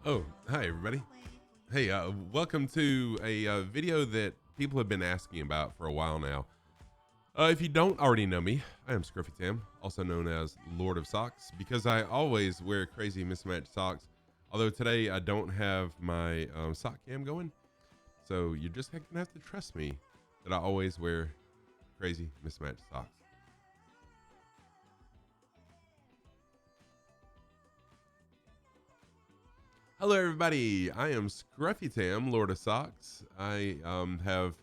Oh, hi everybody. Hey, welcome to a video that people have been asking about for a while now. If you don't already know me, I am Scrufytam, also known as Lord of Socks, because I always wear crazy mismatched socks. Although today I don't have my sock cam going, so you're just gonna have to trust me that I always wear crazy mismatched socks. Hello, everybody. I am Scrufytam, Lord of Socks. I have.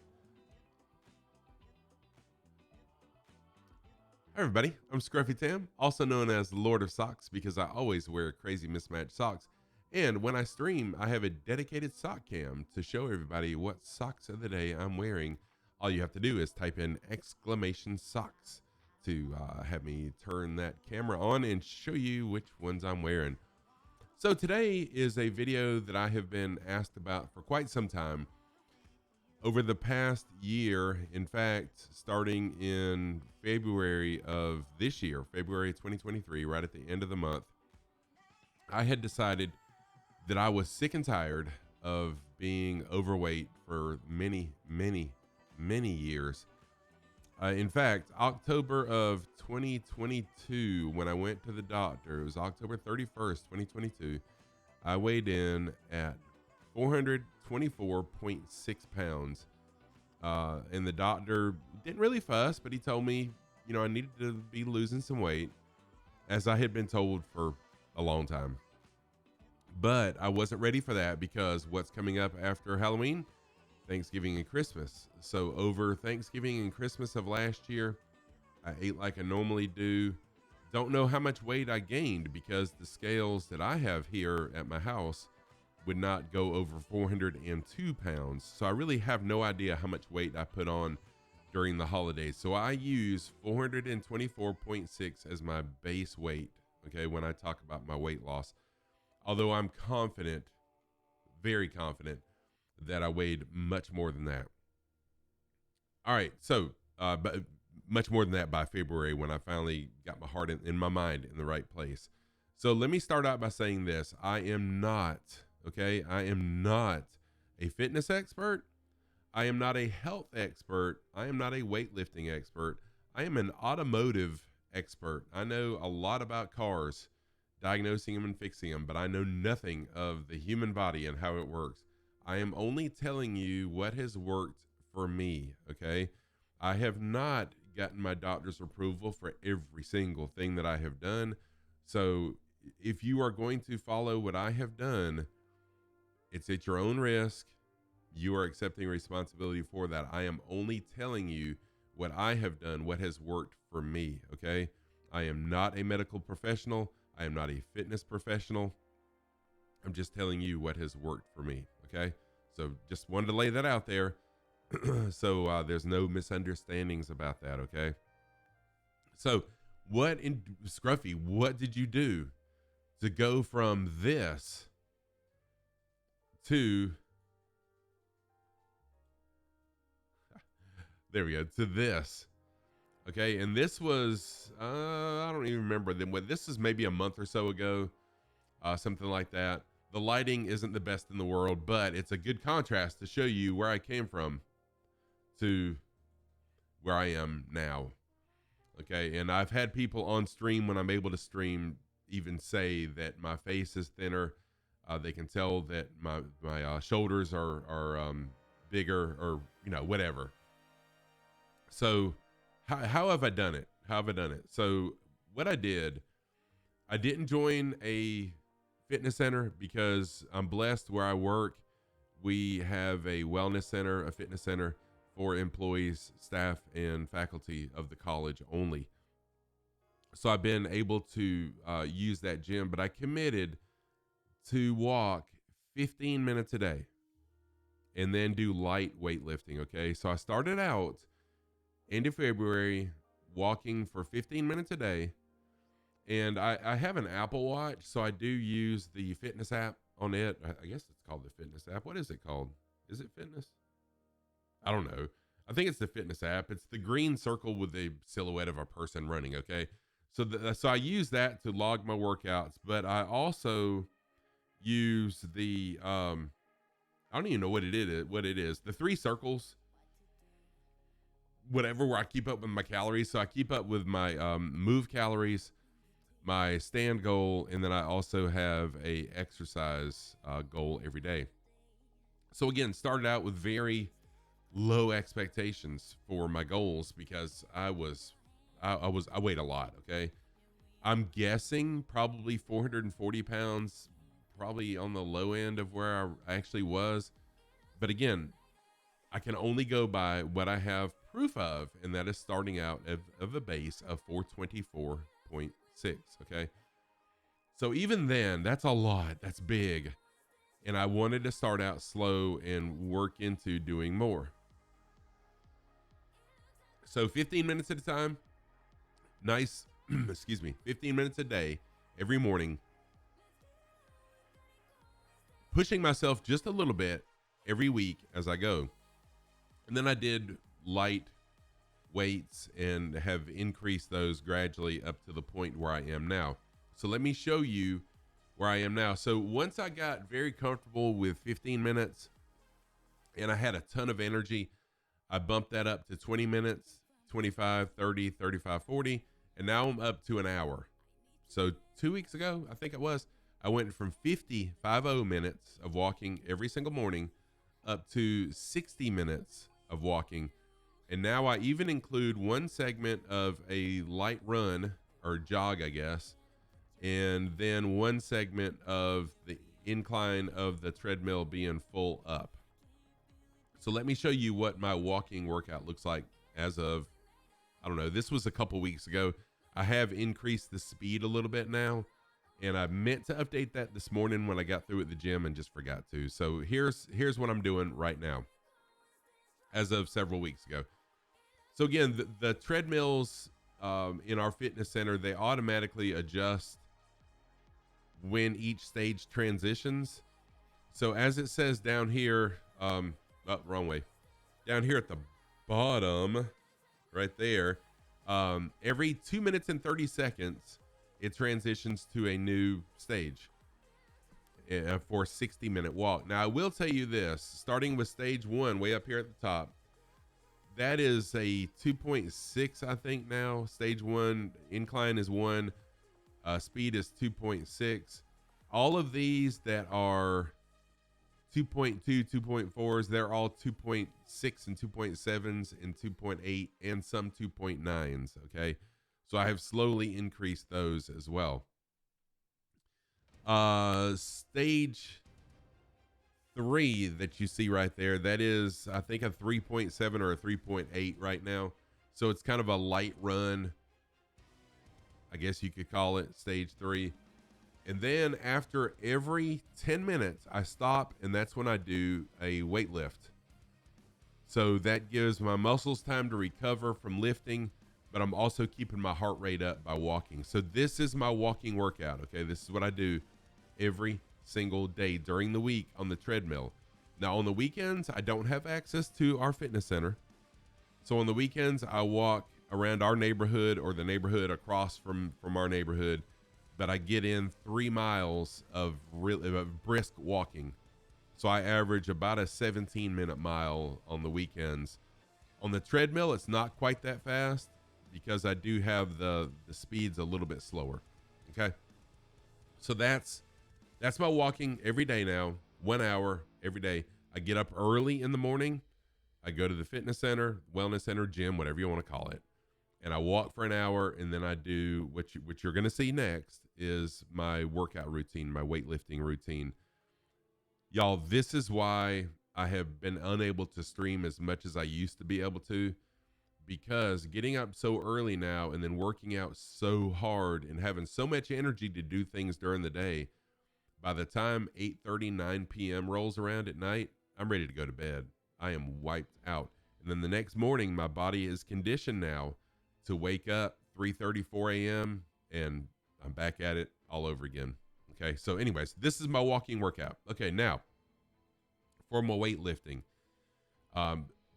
Hi, everybody. I'm Scrufytam, also known as Lord of Socks because I always wear crazy mismatched socks. And when I stream, I have a dedicated sock cam to show everybody what socks of the day I'm wearing. All you have to do is type in exclamation socks to have me turn that camera on and show you which ones I'm wearing. So today is a video that I have been asked about for quite some time. Over the past year, in fact, starting in February of this year, February 2023, right at the end of the month, I had decided that I was sick and tired of being overweight for many, many, many years. In fact, October of 2022, when I went to the doctor, it was October 31st, 2022, I weighed in at 424.6 pounds. And the doctor didn't really fuss, but he told me, I needed to be losing some weight, as I had been told for a long time. But I wasn't ready for that because what's coming up after Halloween? Thanksgiving and Christmas. So over Thanksgiving and Christmas of last year, I ate like I normally do. Don't know how much weight I gained because the scales that I have here at my house would not go over 402 pounds. So I really have no idea how much weight I put on during the holidays. So I use 424.6 as my base weight, okay, when I talk about my weight loss. Although I'm confident, very confident, that I weighed much more than that. All right, so but much more than that by February when I finally got my heart in my mind in the right place. So let me start out by saying this. I am not a fitness expert. I am not a health expert. I am not a weightlifting expert. I am an automotive expert. I know a lot about cars, diagnosing them and fixing them, but I know nothing of the human body and how it works. I am only telling you what has worked for me, okay? I have not gotten my doctor's approval for every single thing that I have done. So if you are going to follow what I have done, it's at your own risk. You are accepting responsibility for that. I am only telling you what I have done, what has worked for me, okay? I am not a medical professional. I am not a fitness professional. I'm just telling you what has worked for me, okay? So just wanted to lay that out there so there's no misunderstandings about that, okay? So Scruffy, what did you do to go from this to, there we go, to this? Okay, and this was, I don't even remember then. This is maybe a month or so ago, something like that. The lighting isn't the best in the world, but it's a good contrast to show you where I came from to where I am now. Okay, and I've had people on stream when I'm able to stream even say that my face is thinner. They can tell that my shoulders are bigger, or whatever. So how have I done it? How have I done it? So what I didn't join a fitness center because I'm blessed where I work. We have a wellness center, a fitness center for employees, staff, and faculty of the college only. So I've been able to use that gym, but I committed to walk 15 minutes a day and then do light weightlifting. Okay. So I started out end of February walking for 15 minutes a day. And I have an Apple Watch, so I do use the fitness app on it. I guess it's called the fitness app. What is it called? Is it fitness? I don't know. I think it's the fitness app. It's the green circle with the silhouette of a person running. Okay. So I use that to log my workouts, but I also use the I don't even know what it is. What it is? The 3 circles, whatever, where I keep up with my calories. So I keep up with my move calories, my stand goal, and then I also have a exercise goal every day. So again, started out with very low expectations for my goals because I weighed a lot. Okay, I'm guessing probably 440 pounds, probably on the low end of where I actually was. But again, I can only go by what I have proof of, and that is starting out of a base of 424.6. Okay. So even then, that's a lot. That's big. And I wanted to start out slow and work into doing more. So 15 minutes at a time, nice, excuse me, 15 minutes a day, every morning, pushing myself just a little bit every week as I go. And then I did light weights and have increased those gradually up to the point where I am now. So let me show you where I am now. So once I got very comfortable with 15 minutes and I had a ton of energy, I bumped that up to 20 minutes, 25, 30, 35, 40, and now I'm up to an hour. So 2 weeks ago, I think it was, I went from 50 minutes of walking every single morning up to 60 minutes of walking. And now I even include one segment of a light run or jog, I guess, and then one segment of the incline of the treadmill being full up. So let me show you what my walking workout looks like as of, I don't know, this was a couple weeks ago. I have increased the speed a little bit now, and I meant to update that this morning when I got through at the gym and just forgot to. So here's what I'm doing right now as of several weeks ago. So again, the treadmills in our fitness center, they automatically adjust when each stage transitions. So as it says down here, wrong way, down here at the bottom, right there, every 2 minutes and 30 seconds, it transitions to a new stage for a 60-minute walk. Now, I will tell you this, starting with stage 1, way up here at the top, that is a 2.6, I think now. Stage 1, incline is 1, speed is 2.6. All of these that are 2.2, 2.4s, they're all 2.6 and 2.7s and 2.8 and some 2.9s, okay? So I have slowly increased those as well. Stage 3 that you see right there, that is, I think, a 3.7 or a 3.8 right now. So it's kind of a light run, I guess you could call it, stage 3. And then after every 10 minutes, I stop, and that's when I do a weight lift. So that gives my muscles time to recover from lifting, but I'm also keeping my heart rate up by walking. So this is my walking workout, okay? This is what I do every single day during the week on the treadmill. Now, on the weekends, I don't have access to our fitness center. So on the weekends, I walk around our neighborhood or the neighborhood across from our neighborhood, but I get in 3 miles of brisk walking. So I average about a 17-minute mile on the weekends. On the treadmill, it's not quite that fast because I do have the speeds a little bit slower. Okay. So that's my walking every day now, 1 hour every day. I get up early in the morning. I go to the fitness center, wellness center, gym, whatever you want to call it. And I walk for an hour, and then I do what you're going to see next is my workout routine, my weightlifting routine. Y'all, this is why I have been unable to stream as much as I used to be able to, because getting up so early now and then working out so hard and having so much energy to do things during the day, by the time 8:30, 9 p.m. rolls around at night, I'm ready to go to bed. I am wiped out. And then the next morning, my body is conditioned now to wake up 3:30, 4 a.m. and I'm back at it all over again. Okay. So anyways, this is my walking workout. Okay. Now for my weightlifting,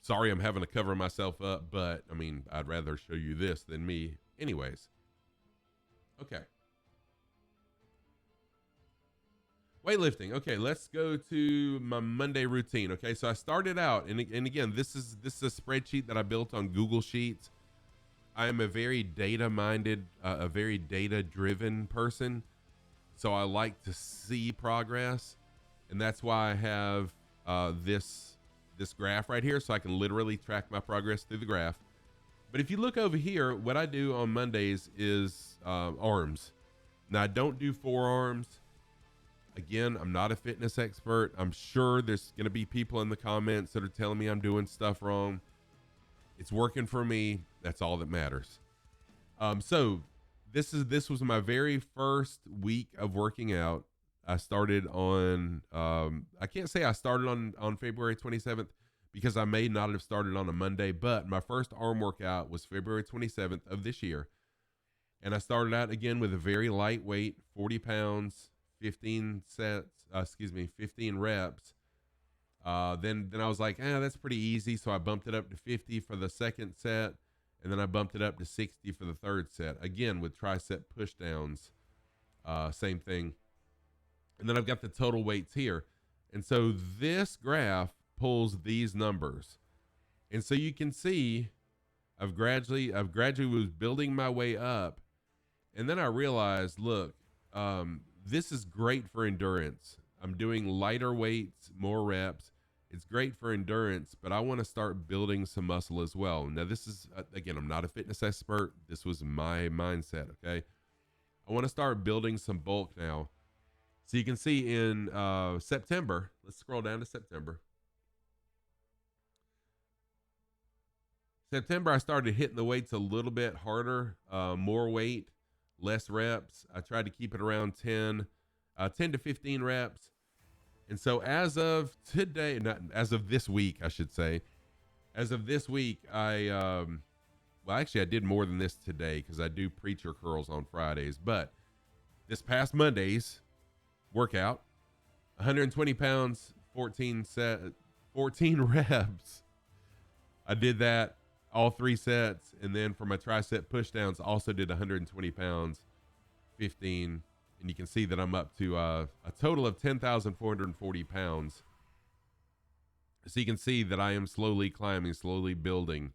sorry, I'm having to cover myself up, but I mean, I'd rather show you this than me anyways. Okay. Weightlifting. Okay, let's go to my Monday routine. Okay, so I started out, and again, this is a spreadsheet that I built on Google Sheets. I am a very data minded, a very data driven person. So I like to see progress, and that's why I have this graph right here, so I can literally track my progress through the graph. But if you look over here, what I do on Mondays is arms. Now I don't do forearms. Again, I'm not a fitness expert. I'm sure there's going to be people in the comments that are telling me I'm doing stuff wrong. It's working for me. That's all that matters. So this was my very first week of working out. I started on I can't say I started on February 27th because I may not have started on a Monday, but my first arm workout was February 27th of this year. And I started out again with a very lightweight, 40 pounds, 15 reps. Then I was like, that's pretty easy. So I bumped it up to 50 for the second set. And then I bumped it up to 60 for the third set. Again, with tricep push downs. Same thing. And then I've got the total weights here. And so this graph pulls these numbers. And so you can see I've gradually was building my way up. And then I realized, look, this is great for endurance. I'm doing lighter weights, more reps. It's great for endurance, but I want to start building some muscle as well. Now, this is, again, I'm not a fitness expert. This was my mindset, okay? I want to start building some bulk now. So you can see in September, let's scroll down to September. September, I started hitting the weights a little bit harder, more weight, less reps. I tried to keep it around 10 to 15 reps. And so as of today, not as of this week, I should say, as of this week, I did more than this today because I do preacher curls on Fridays. But this past Monday's workout, 120 pounds, 14 reps. I did that all 3 sets. And then for my tricep push downs, also did 120 pounds, 15. And you can see that I'm up to a total of 10,440 pounds. So you can see that I am slowly climbing, slowly building.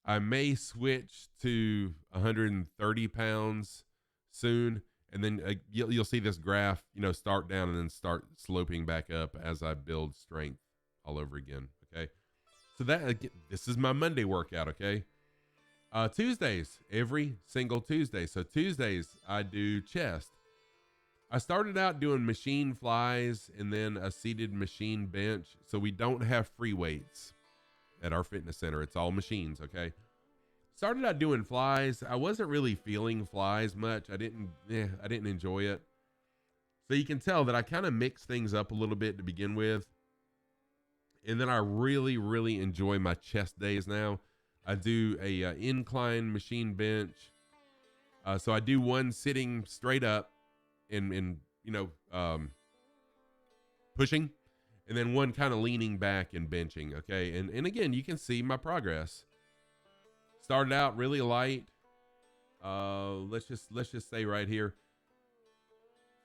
I may switch to 130 pounds soon. And then you'll see this graph, start down and then start sloping back up as I build strength all over again. Okay. So this is my Monday workout. Okay. Tuesdays, every single Tuesday. So Tuesdays I do chest. I started out doing machine flies and then a seated machine bench. So we don't have free weights at our fitness center. It's all machines. Okay. Started out doing flies. I wasn't really feeling flies much. I didn't enjoy it. So you can tell that I kind of mix things up a little bit to begin with. And then I really, really enjoy my chest days now. I do a incline machine bench. So I do one sitting straight up and pushing, and then one kind of leaning back and benching. Okay. And again, you can see my progress. Started out really light. Let's just say right here,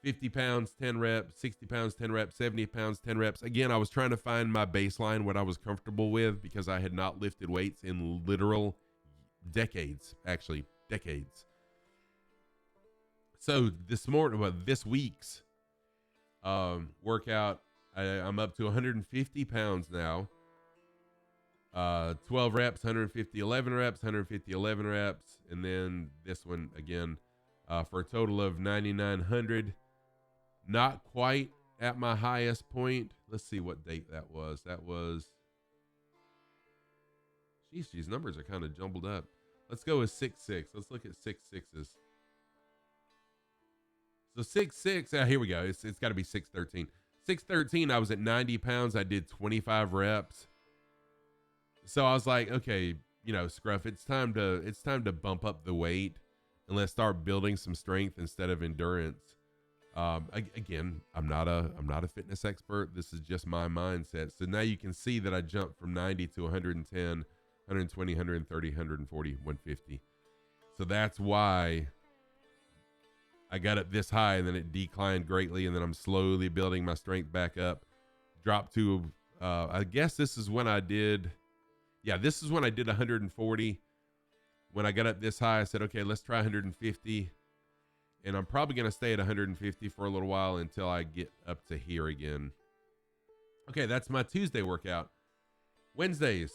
50 pounds, 10 reps, 60 pounds, 10 reps, 70 pounds, 10 reps. Again, I was trying to find my baseline, what I was comfortable with, because I had not lifted weights in literal decades. So this week's workout, I'm up to 150 pounds now. 12 reps, 150, 11 reps, 150, 11 reps. And then this one again, for a total of 9,900. Not quite at my highest point. Let's see what date that was. That was, these numbers are kind of jumbled up. Let's go with 6.6. Let's look at 6.6s. So 6.6, here we go. It's got to be 6.13. 6.13, I was at 90 pounds. I did 25 reps. So I was like, okay, Scruff, it's time to bump up the weight and let's start building some strength instead of endurance. Again, I'm not a fitness expert. This is just my mindset. So now you can see that I jumped from 90 to 110, 120, 130, 140, 150. So that's why I got up this high and then it declined greatly. And then I'm slowly building my strength back up. Dropped to, I guess this is when I did 140. When I got up this high, I said, okay, let's try 150. And I'm probably going to stay at 150 for a little while until I get up to here again. Okay, that's my Tuesday workout. Wednesdays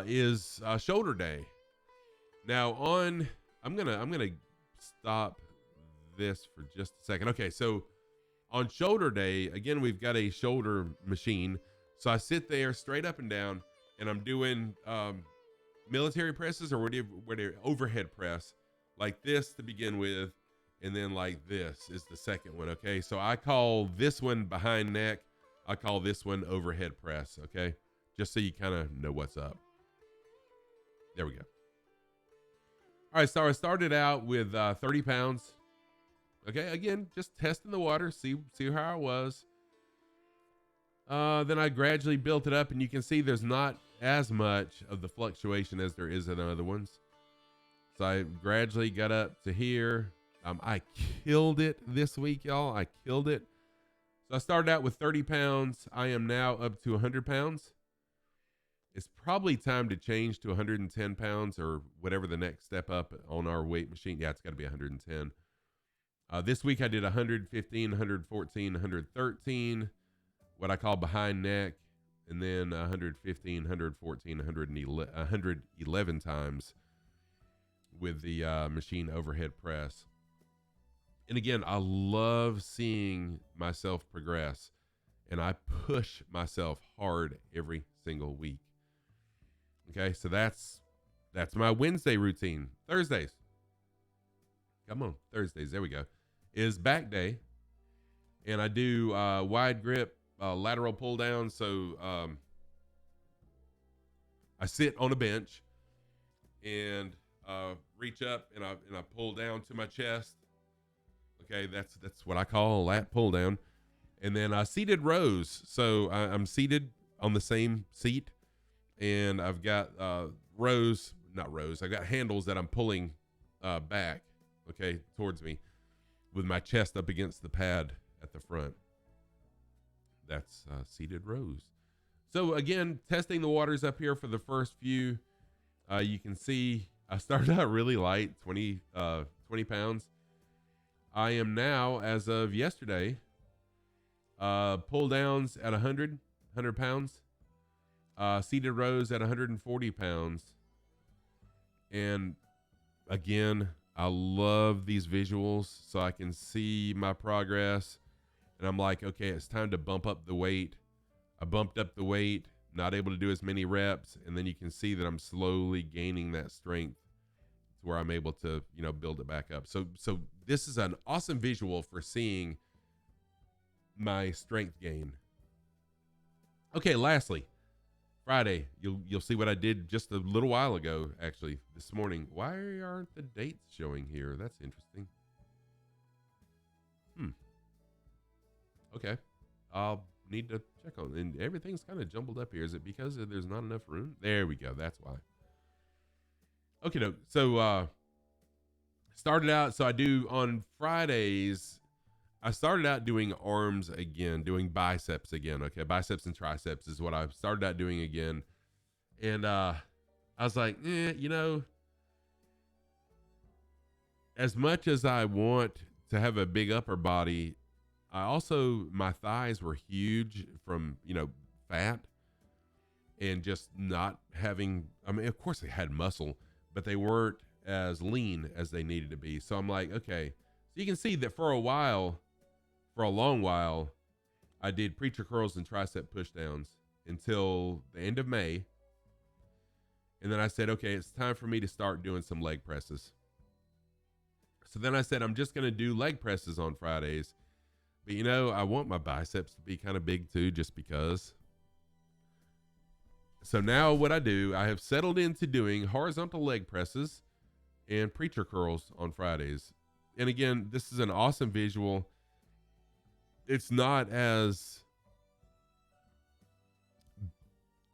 is shoulder day. Now I'm gonna stop this for just a second. Okay, so on shoulder day, again, we've got a shoulder machine. So I sit there straight up and down, and I'm doing military presses or whatever overhead press, like this to begin with, and then like this is the second one. Okay, so I call this one behind neck. I call this one overhead press. Okay, just so you kind of know what's up. There we go. All right, so I started out with 30 pounds. Okay, again, just testing the water, see how I was. Then I gradually built it up, and you can see there's not as much of the fluctuation as there is in other ones. So I gradually got up to here. I killed it this week, y'all. I killed it. So I started out with 30 pounds. I am now up to 100 pounds. It's probably time to change to 110 pounds or whatever the next step up on our weight machine. Yeah, it's got to be 110. This week I did 115, 114, 113, what I call behind neck, and then 115, 114, 111 times with the machine overhead press. And again, I love seeing myself progress, and I push myself hard every single week. Okay, so that's my Wednesday routine. Thursdays. Come on, Thursdays. There we go. Is back day, and I do wide grip lateral pull down. So I sit on a bench and reach up and I pull down to my chest. Okay, that's what I call a lat pull down, and then seated rows. So I'm seated on the same seat, and I've got I've got handles that I'm pulling back, okay, towards me, with my chest up against the pad at the front. That's seated rows. So again, testing the waters up here for the first few. You can see I started out really light, 20 pounds. I am now, as of yesterday, pull downs at 100 pounds, seated rows at 140 pounds. And again, I love these visuals so I can see my progress. And I'm like, okay, it's time to bump up the weight. I bumped up the weight, not able to do as many reps. And then you can see that I'm slowly gaining that strength to where I'm able to, build it back up. So this is an awesome visual for seeing my strength gain. Okay, lastly, Friday, you'll see what I did just a little while ago, actually, this morning. Why aren't the dates showing here? That's interesting. Okay. I'll need to check on it. And everything's kind of jumbled up here. Is it because there's not enough room? There we go. That's why. Okay, no. So started out, so I do on Fridays, I started out doing arms again, doing biceps again. Okay, biceps and triceps is what I started out doing again. And I was like, as much as I want to have a big upper body, my thighs were huge from, fat and just not having, of course they had muscle, but they weren't as lean as they needed to be. So I'm like, okay, so you can see that for a long while, I did preacher curls and tricep push downs until the end of May. And then I said, okay, it's time for me to start doing some leg presses. So then I said, I'm just going to do leg presses on Fridays. But I want my biceps to be kind of big too, just because. So now what I do, I have settled into doing horizontal leg presses and preacher curls on Fridays. And again, this is an awesome visual. It's not as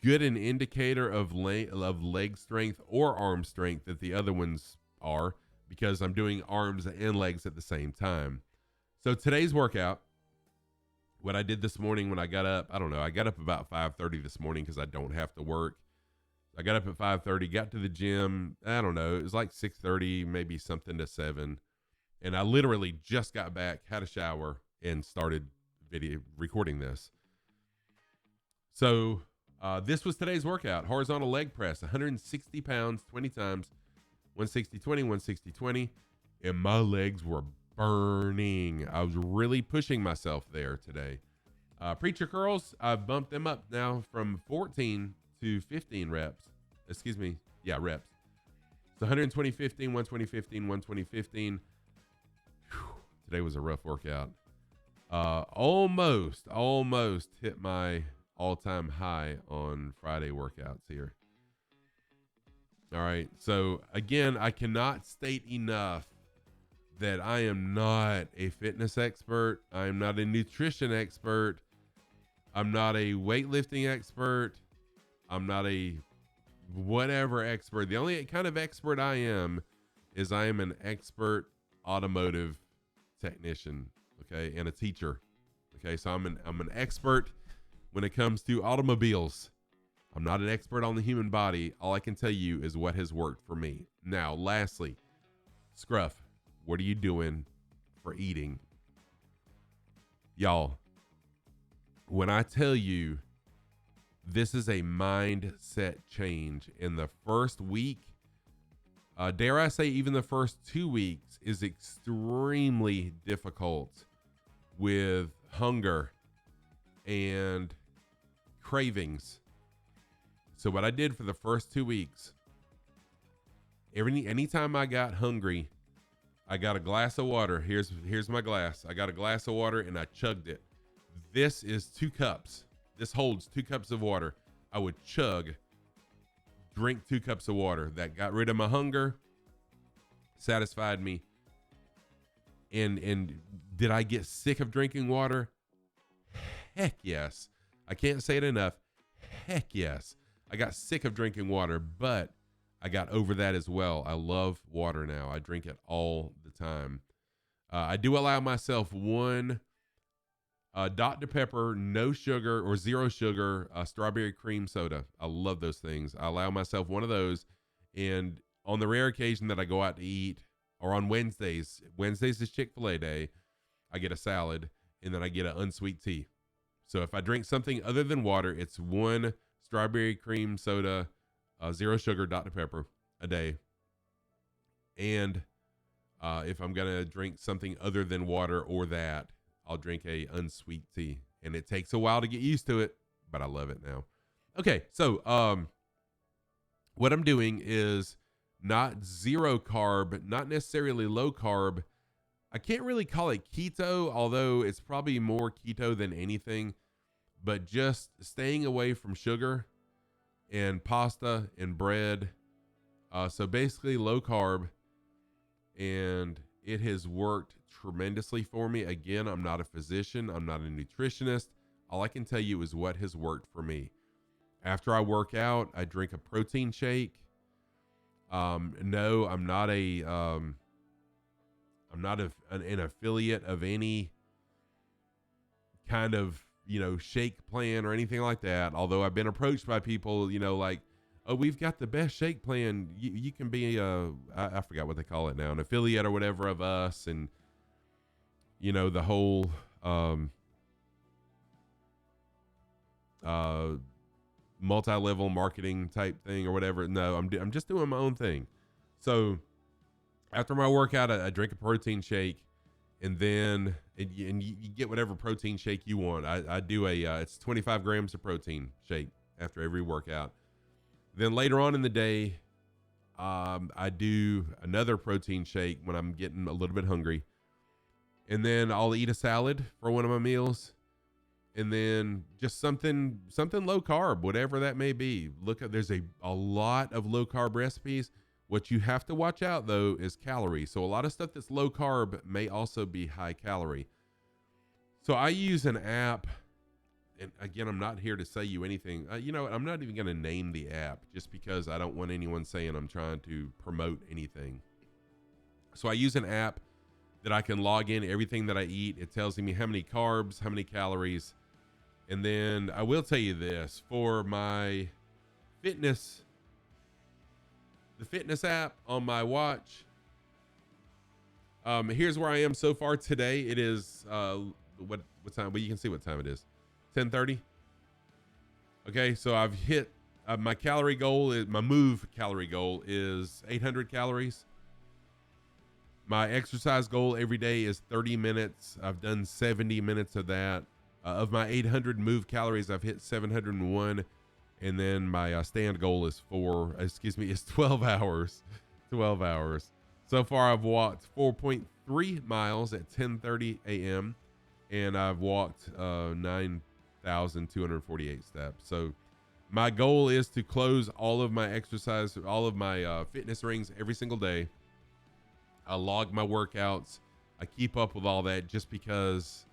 good an indicator of leg strength or arm strength that the other ones are, because I'm doing arms and legs at the same time. So today's workout, what I did this morning when I got up, I don't know, I got up about 5:30 this morning because I don't have to work. I got up at 5:30, got to the gym. I don't know, it was like 6:30, maybe something to 7. And I literally just got back, had a shower, and started video recording this. So this was today's workout. Horizontal leg press, 160 pounds, 20 times, 160, 20, 160, 20. And my legs were burning. I was really pushing myself there today. Preacher curls, I've bumped them up now from 14 to 15 reps. Reps. So 120, 15, 120, 15, 120, 15. Whew, today was a rough workout. Almost hit my all-time high on Friday workouts here. All right. So again, I cannot state enough that I am not a fitness expert. I'm not a nutrition expert. I'm not a weightlifting expert. I'm not a whatever expert. The only kind of expert I am is I am an expert automotive technician, okay, and a teacher. Okay, so I'm an expert when it comes to automobiles. I'm not an expert on the human body. All I can tell you is what has worked for me. Now, lastly, Scruff, what are you doing for eating? Y'all, when I tell you this is a mindset change, in the first week, dare I say even the first 2 weeks is extremely difficult with hunger and cravings. So what I did for the first 2 weeks, anytime I got hungry, I got a glass of water. Here's my glass. I got a glass of water and I chugged it. This is 2 cups. This holds 2 cups of water. I would drink 2 cups of water. That got rid of my hunger, satisfied me. And did I get sick of drinking water? Heck yes. I can't say it enough. Heck yes. I got sick of drinking water, but I got over that as well. I love water now. I drink it all the time. I do allow myself one Dr. Pepper, no sugar or 0 sugar, strawberry cream soda. I love those things. I allow myself one of those. And on the rare occasion that I go out to eat, or on Wednesdays is Chick-fil-A day, I get a salad and then I get an unsweet tea. So if I drink something other than water, it's one strawberry cream soda, 0 sugar Dr. Pepper a day. And if I'm going to drink something other than water or that, I'll drink a unsweet tea. And it takes a while to get used to it, but I love it now. Okay, so what I'm doing is not 0 carb, not necessarily low carb. I can't really call it keto, although it's probably more keto than anything, but just staying away from sugar and pasta and bread. So basically low carb, and it has worked tremendously for me. Again, I'm not a physician. I'm not a nutritionist. All I can tell you is what has worked for me. After I work out, I drink a protein shake. No, I'm not an affiliate of any kind of, shake plan or anything like that. Although I've been approached by people, like, oh, we've got the best shake plan. You can be I forgot what they call it now, an affiliate or whatever of us. And, the whole, multi-level marketing type thing or whatever. No, I'm just doing my own thing. So after my workout, I drink a protein shake, and then you get whatever protein shake you want. I do it's 25 grams of protein shake after every workout. Then later on in the day, I do another protein shake when I'm getting a little bit hungry. And then I'll eat a salad for one of my meals. And then just something low carb, whatever that may be. There's a lot of low carb recipes. What you have to watch out though is calories. So a lot of stuff that's low carb may also be high calorie. So I use an app, and again, I'm not here to say you anything. I'm not even going to name the app just because I don't want anyone saying I'm trying to promote anything. So I use an app that I can log in everything that I eat. It tells me how many carbs, how many calories. And then I will tell you this, for my fitness, the fitness app on my watch, here's where I am so far today. It is what time? Well, you can see what time it is. 10:30. Okay, so I've hit my calorie goal. My move calorie goal is 800 calories. My exercise goal every day is 30 minutes. I've done 70 minutes of that. Of my 800 move calories, I've hit 701. And then my stand goal is 12 hours. 12 hours. So far, I've walked 4.3 miles at 10:30 a.m. and I've walked 9,248 steps. So my goal is to close all of my exercise, all of my fitness rings every single day. I log my workouts. I keep up with all that just because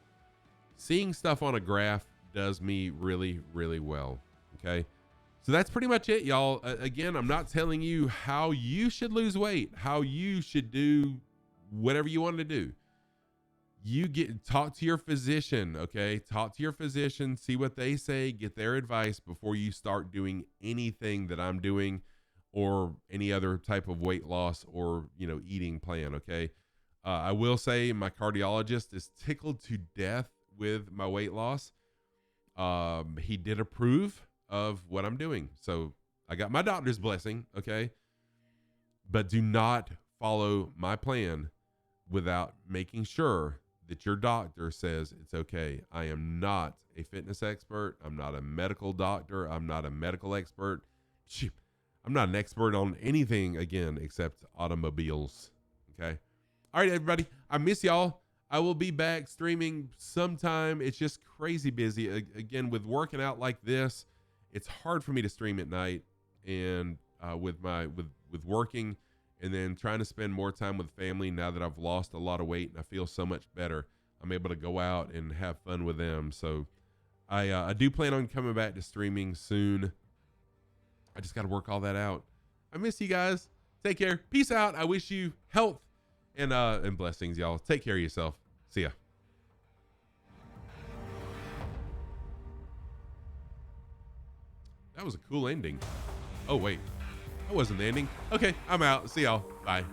seeing stuff on a graph does me really, really well. Okay. So that's pretty much it, y'all. Again, I'm not telling you how you should lose weight, how you should do whatever you want to do. You talk to your physician. Okay. Talk to your physician, see what they say, get their advice before you start doing anything that I'm doing, or any other type of weight loss or, eating plan. Okay. I will say my cardiologist is tickled to death with my weight loss. He did approve of what I'm doing. So I got my doctor's blessing. Okay. But do not follow my plan without making sure that your doctor says it's okay. I am not a fitness expert. I'm not a medical doctor. I'm not a medical expert. Shoot. I'm not an expert on anything, again, except automobiles. Okay. All right, everybody. I miss y'all. I will be back streaming sometime. It's just crazy busy. Again, with working out like this, it's hard for me to stream at night, and with working and then trying to spend more time with family. Now that I've lost a lot of weight and I feel so much better, I'm able to go out and have fun with them. So I do plan on coming back to streaming soon. I just got to work all that out. I miss you guys. Take care. Peace out. I wish you health and blessings, y'all. Take care of yourself. See ya. That was a cool ending. Oh, wait. That wasn't the ending. Okay, I'm out. See y'all. Bye.